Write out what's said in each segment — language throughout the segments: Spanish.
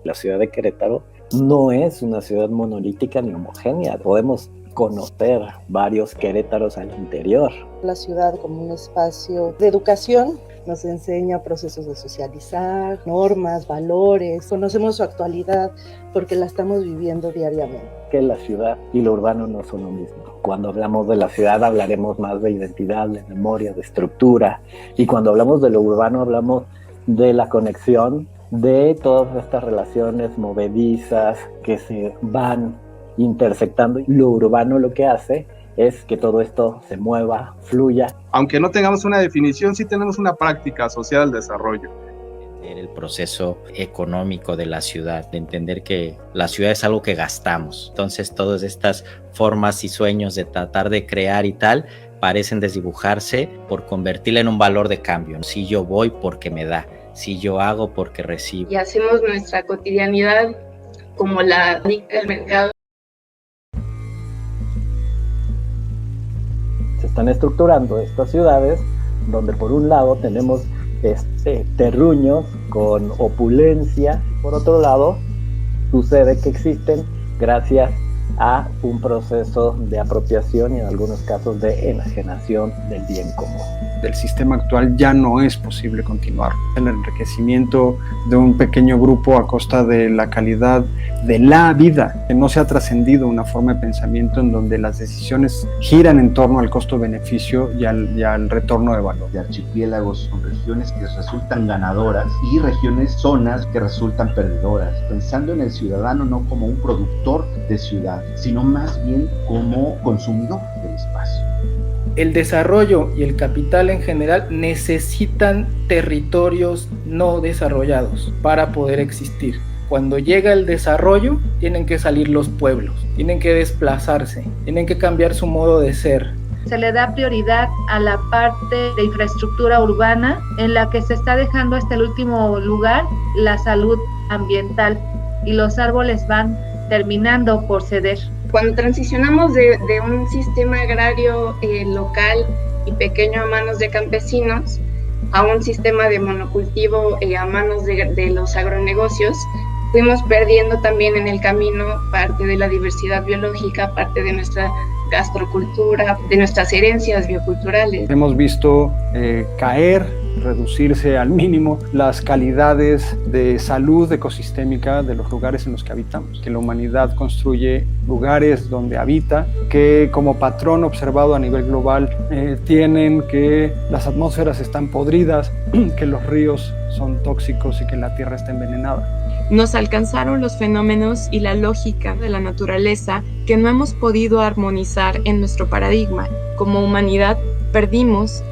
La ciudad de Querétaro no es una ciudad monolítica ni homogénea. Podemos conocer varios Querétaros al interior. La ciudad como un espacio de educación nos enseña procesos de socializar, normas, valores. Conocemos su actualidad porque la estamos viviendo diariamente. Que la ciudad y lo urbano no son lo mismo. Cuando hablamos de la ciudad hablaremos más de identidad, de memoria, de estructura. Y cuando hablamos de lo urbano hablamos de la conexión de todas estas relaciones movedizas que se van intersectando. Lo urbano lo que hace es que todo esto se mueva, fluya. Aunque no tengamos una definición, sí tenemos una práctica asociada al desarrollo. El proceso económico de la ciudad, de entender que la ciudad es algo que gastamos. Entonces todas estas formas y sueños de tratar de crear y tal parecen desdibujarse por convertirla en un valor de cambio. Si yo voy porque me da, si yo hago porque recibo. Y hacemos nuestra cotidianidad como la dicta el mercado. Se están estructurando estas ciudades donde por un lado tenemos terruños con opulencia, por otro lado sucede que existen gracias a un proceso de apropiación y en algunos casos de enajenación del bien común. Del sistema actual ya no es posible continuar. El enriquecimiento de un pequeño grupo a costa de la calidad de la vida, que no se ha trascendido una forma de pensamiento en donde las decisiones giran en torno al costo-beneficio y al retorno de valor. De archipiélagos son regiones que resultan ganadoras y regiones, zonas que resultan perdedoras, pensando en el ciudadano no como un productor de ciudad, sino más bien como consumidor del espacio. El desarrollo y el capital en general necesitan territorios no desarrollados para poder existir. Cuando llega el desarrollo, tienen que salir los pueblos, tienen que desplazarse, tienen que cambiar su modo de ser. Se le da prioridad a la parte de infraestructura urbana, en la que se está dejando hasta el último lugar la salud ambiental, y los árboles van terminando por ceder. Cuando transicionamos de un sistema agrario local y pequeño a manos de campesinos a un sistema de monocultivo a manos de los agronegocios, fuimos perdiendo también en el camino parte de la diversidad biológica, parte de nuestra gastrocultura, de nuestras herencias bioculturales. Hemos visto reducirse al mínimo las calidades de salud ecosistémica de los lugares en los que habitamos, que la humanidad construye lugares donde habita, que como patrón observado a nivel global tienen que las atmósferas están podridas, que los ríos son tóxicos y que la tierra está envenenada. Nos alcanzaron los fenómenos y la lógica de la naturaleza que no hemos podido armonizar en nuestro paradigma. Como humanidad perdimos,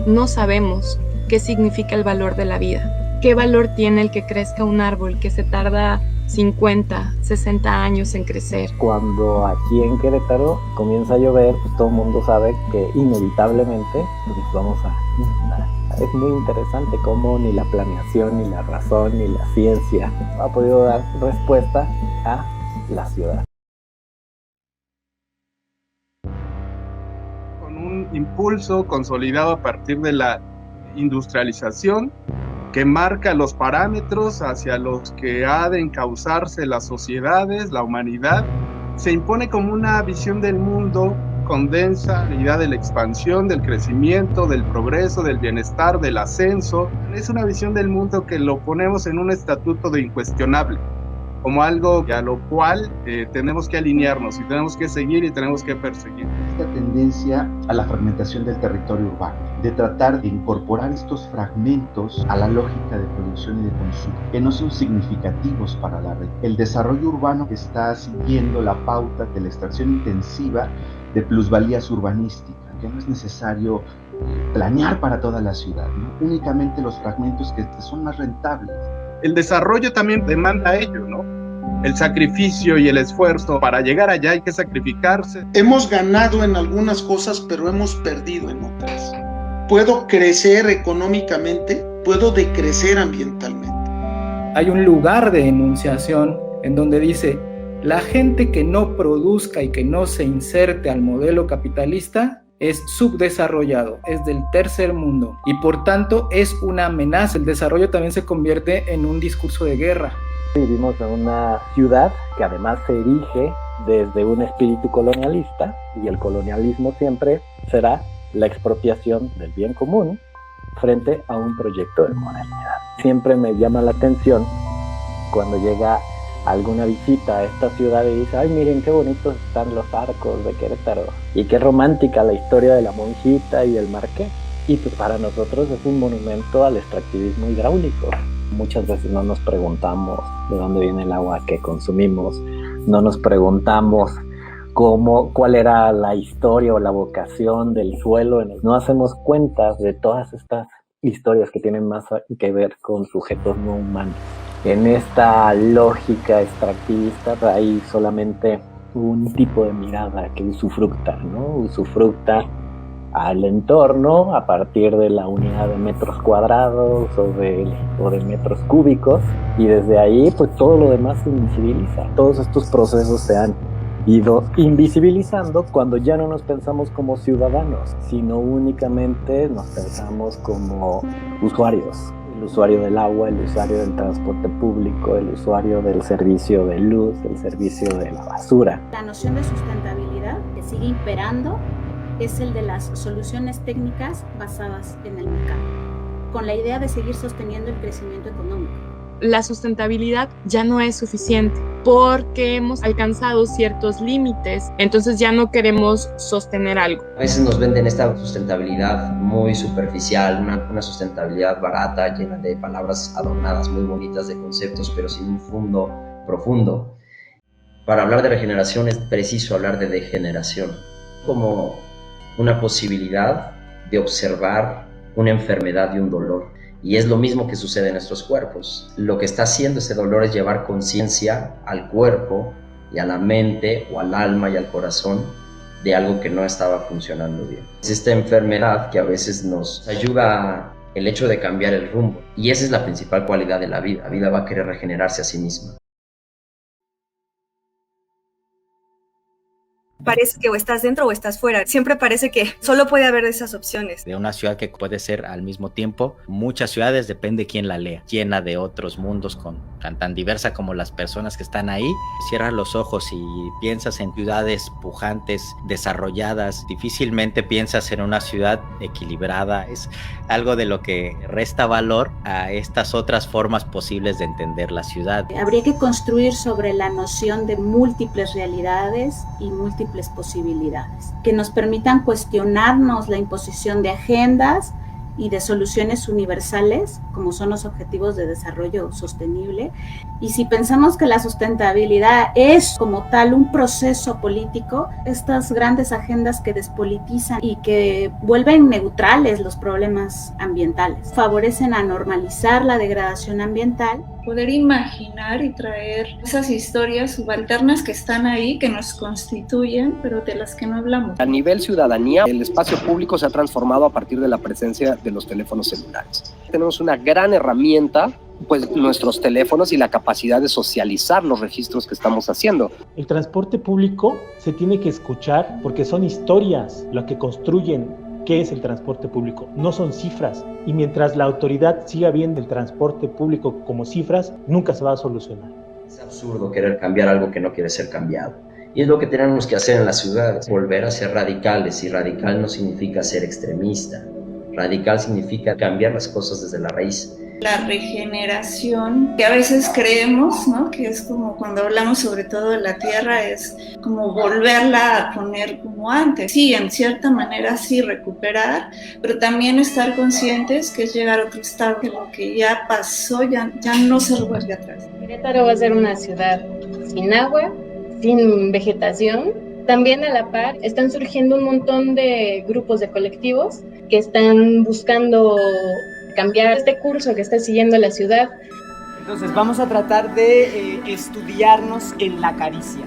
no sabemos qué significa el valor de la vida. ¿Qué valor tiene el que crezca un árbol que se tarda 50, 60 años en crecer? Cuando aquí en Querétaro comienza a llover, pues todo el mundo sabe que inevitablemente pues vamos a inundar. Es muy interesante cómo ni la planeación, ni la razón, ni la ciencia ha podido dar respuesta a la ciudad. Con un impulso consolidado a partir de la industrialización que marca los parámetros hacia los que ha de encauzarse las sociedades, la humanidad, se impone como una visión del mundo condensa la idea de la expansión, del crecimiento, del progreso, del bienestar, del ascenso. Es una visión del mundo que lo ponemos en un estatuto de incuestionable, como algo a lo cual tenemos que alinearnos y tenemos que seguir y tenemos que perseguir. Esta tendencia a la fragmentación del territorio urbano, de tratar de incorporar estos fragmentos a la lógica de producción y de consumo, que no son significativos para la red. El desarrollo urbano está siguiendo la pauta de la extracción intensiva de plusvalías urbanísticas, que no es necesario planear para toda la ciudad, ¿no? Únicamente los fragmentos que son más rentables. El desarrollo también demanda ello, ¿no? El sacrificio y el esfuerzo. Para llegar allá hay que sacrificarse. Hemos ganado en algunas cosas, pero hemos perdido en otras. Puedo crecer económicamente, puedo decrecer ambientalmente. Hay un lugar de enunciación en donde dice: la gente que no produzca y que no se inserte al modelo capitalista es subdesarrollado, es del tercer mundo y por tanto es una amenaza. El desarrollo también se convierte en un discurso de guerra. Vivimos en una ciudad que además se erige desde un espíritu colonialista, y el colonialismo siempre será la expropiación del bien común frente a un proyecto de modernidad. Siempre me llama la atención cuando llega alguna visita a esta ciudad y dice: ay, miren qué bonitos están los arcos de Querétaro y qué romántica la historia de la monjita y el marqués. Y pues para nosotros es un monumento al extractivismo hidráulico. Muchas veces no nos preguntamos de dónde viene el agua que consumimos, no nos preguntamos cuál era la historia o la vocación del suelo. No hacemos cuentas de todas estas historias que tienen más que ver con sujetos no humanos. En esta lógica extractivista hay solamente un tipo de mirada que usufructa, ¿no? Usufructa al entorno a partir de la unidad de metros cuadrados o de metros cúbicos, y desde ahí pues todo lo demás se invisibiliza. Todos estos procesos se han ido invisibilizando cuando ya no nos pensamos como ciudadanos, sino únicamente nos pensamos como usuarios. El usuario del agua, el usuario del transporte público, el usuario del servicio de luz, el servicio de la basura. La noción de sustentabilidad que sigue imperando es el de las soluciones técnicas basadas en el mercado, con la idea de seguir sosteniendo el crecimiento económico. La sustentabilidad ya no es suficiente porque hemos alcanzado ciertos límites, entonces ya no queremos sostener algo. A veces nos venden esta sustentabilidad muy superficial, una sustentabilidad barata, llena de palabras adornadas, muy bonitas, de conceptos, pero sin un fondo profundo. Para hablar de regeneración es preciso hablar de degeneración, como una posibilidad de observar una enfermedad y un dolor. Y es lo mismo que sucede en nuestros cuerpos. Lo que está haciendo ese dolor es llevar conciencia al cuerpo y a la mente o al alma y al corazón de algo que no estaba funcionando bien. Es esta enfermedad que a veces nos ayuda el hecho de cambiar el rumbo. Y esa es la principal cualidad de la vida. La vida va a querer regenerarse a sí misma. Parece que o estás dentro o estás fuera. Siempre parece que solo puede haber esas opciones. De una ciudad que puede ser al mismo tiempo muchas ciudades, depende quién la lea, llena de otros mundos, tan diversa como las personas que están ahí. Cierras los ojos y piensas en ciudades pujantes, desarrolladas. Difícilmente piensas en una ciudad equilibrada. Es algo de lo que resta valor a estas otras formas posibles de entender la ciudad. Habría que construir sobre la noción de múltiples realidades y múltiples posibilidades que nos permitan cuestionarnos la imposición de agendas y de soluciones universales, como son los objetivos de desarrollo sostenible. Y si pensamos que la sustentabilidad es como tal un proceso político, estas grandes agendas que despolitizan y que vuelven neutrales los problemas ambientales, favorecen a normalizar la degradación ambiental. Poder imaginar y traer esas historias subalternas que están ahí, que nos constituyen, pero de las que no hablamos. A nivel ciudadanía, el espacio público se ha transformado a partir de la presencia de los teléfonos celulares. Tenemos una gran herramienta, pues nuestros teléfonos y la capacidad de socializar los registros que estamos haciendo. El transporte público se tiene que escuchar porque son historias las que construyen qué es el transporte público, no son cifras. Y mientras la autoridad siga viendo el transporte público como cifras, nunca se va a solucionar. Es absurdo querer cambiar algo que no quiere ser cambiado. Y es lo que tenemos que hacer en las ciudades, volver a ser radicales. Y radical no significa ser extremista. Radical significa cambiar las cosas desde la raíz. La regeneración, que a veces creemos, ¿no?, que es como cuando hablamos sobre todo de la tierra, es como volverla a poner como antes. Sí, en cierta manera sí recuperar, pero también estar conscientes que es llegar a otro estado, que lo que ya pasó ya no se vuelve atrás. Querétaro va a ser una ciudad sin agua, sin vegetación. También a la par están surgiendo un montón de grupos de colectivos que están buscando cambiar este curso que está siguiendo la ciudad. Entonces vamos a tratar de estudiarnos en la caricia,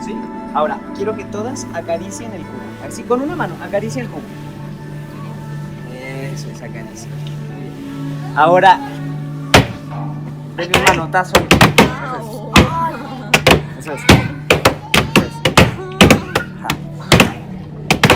¿sí? Ahora, quiero que todas acaricien el cubo. Así, con una mano, acaricien el cubo. Eso es, acaricia. Ahora, denme un manotazo. Eso es.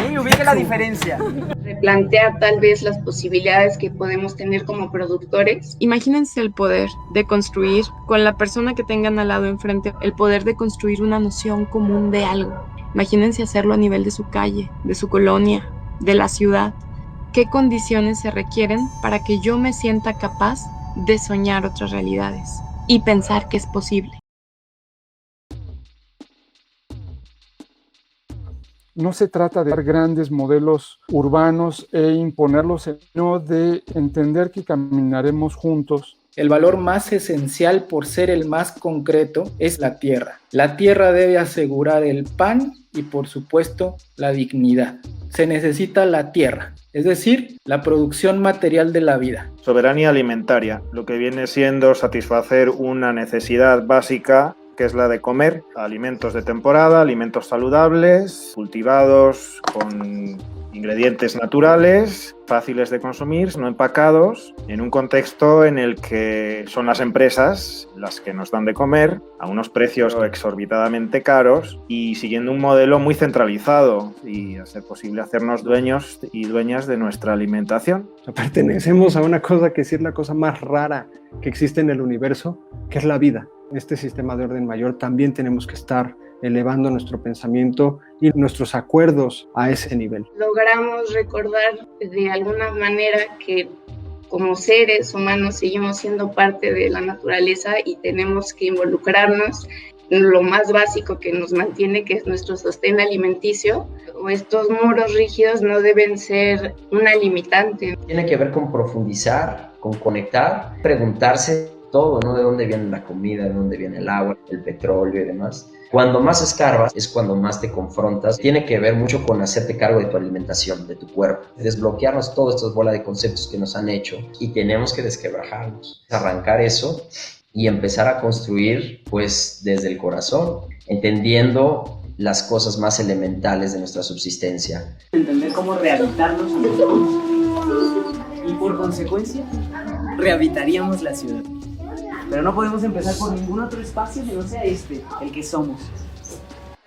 ¿sí? Ubique la diferencia. Replantear tal vez las posibilidades que podemos tener como productores. Imagínense el poder de construir con la persona que tengan al lado enfrente, el poder de construir una noción común de algo. Imagínense hacerlo a nivel de su calle, de su colonia, de la ciudad. ¿Qué condiciones se requieren para que yo me sienta capaz de soñar otras realidades y pensar que es posible? No se trata de dar grandes modelos urbanos e imponerlos, sino de entender que caminaremos juntos. El valor más esencial, por ser el más concreto, es la tierra. La tierra debe asegurar el pan y, por supuesto, la dignidad. Se necesita la tierra, es decir, la producción material de la vida. Soberanía alimentaria, lo que viene siendo satisfacer una necesidad básica, que es la de comer alimentos de temporada, alimentos saludables, cultivados con ingredientes naturales, fáciles de consumir, no empacados, en un contexto en el que son las empresas las que nos dan de comer a unos precios exorbitadamente caros y siguiendo un modelo muy centralizado y a ser posible hacernos dueños y dueñas de nuestra alimentación. Pertenecemos a una cosa que sí es la cosa más rara que existe en el universo, que es la vida. En este sistema de orden mayor también tenemos que estar elevando nuestro pensamiento y nuestros acuerdos a ese nivel. Logramos recordar de alguna manera que como seres humanos seguimos siendo parte de la naturaleza y tenemos que involucrarnos en lo más básico que nos mantiene, que es nuestro sostén alimenticio. Estos muros rígidos no deben ser una limitante. Tiene que ver con profundizar, con conectar, preguntarse todo, ¿no? De dónde viene la comida, de dónde viene el agua, el petróleo y demás. Cuando más escarbas es cuando más te confrontas. Tiene que ver mucho con hacerte cargo de tu alimentación, de tu cuerpo. Desbloquearnos todas estas bolas de conceptos que nos han hecho y tenemos que desquebrajarnos. Arrancar eso y empezar a construir pues desde el corazón, entendiendo las cosas más elementales de nuestra subsistencia. Entender cómo rehabilitarnos y por consecuencia rehabilitaríamos la ciudad. Pero no podemos empezar por ningún otro espacio que no sea el que somos.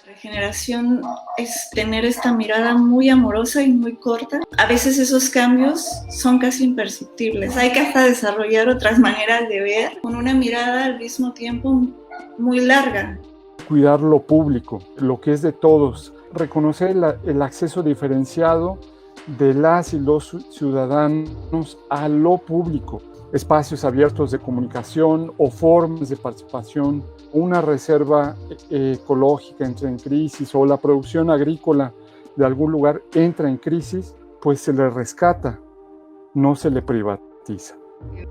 Regeneración es tener esta mirada muy amorosa y muy corta. A veces esos cambios son casi imperceptibles. Hay que hasta desarrollar otras maneras de ver con una mirada al mismo tiempo muy larga. Cuidar lo público, lo que es de todos. Reconocer el acceso diferenciado de las y los ciudadanos a lo público. Espacios abiertos de comunicación o formas de participación, una reserva ecológica entra en crisis o la producción agrícola de algún lugar entra en crisis, pues se le rescata, no se le privatiza.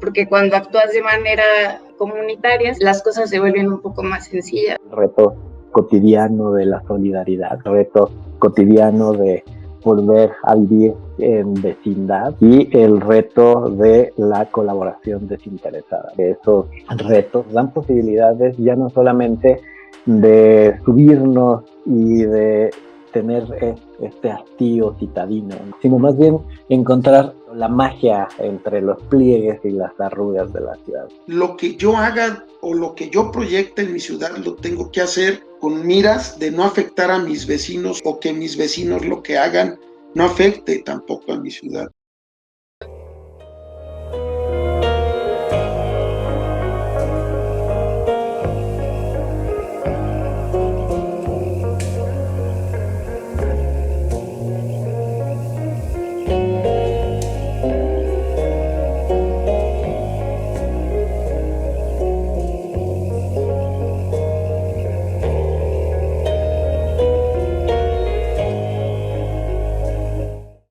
Porque cuando actúas de manera comunitaria, las cosas se vuelven un poco más sencillas. El reto cotidiano de la solidaridad, el reto cotidiano de volver a vivir en vecindad y el reto de la colaboración desinteresada. Esos retos dan posibilidades ya no solamente de subirnos y de tener este hastío citadino, sino más bien encontrar la magia entre los pliegues y las arrugas de la ciudad. Lo que yo haga o lo que yo proyecte en mi ciudad lo tengo que hacer con miras de no afectar a mis vecinos o que mis vecinos lo que hagan no afecte tampoco a mi ciudad.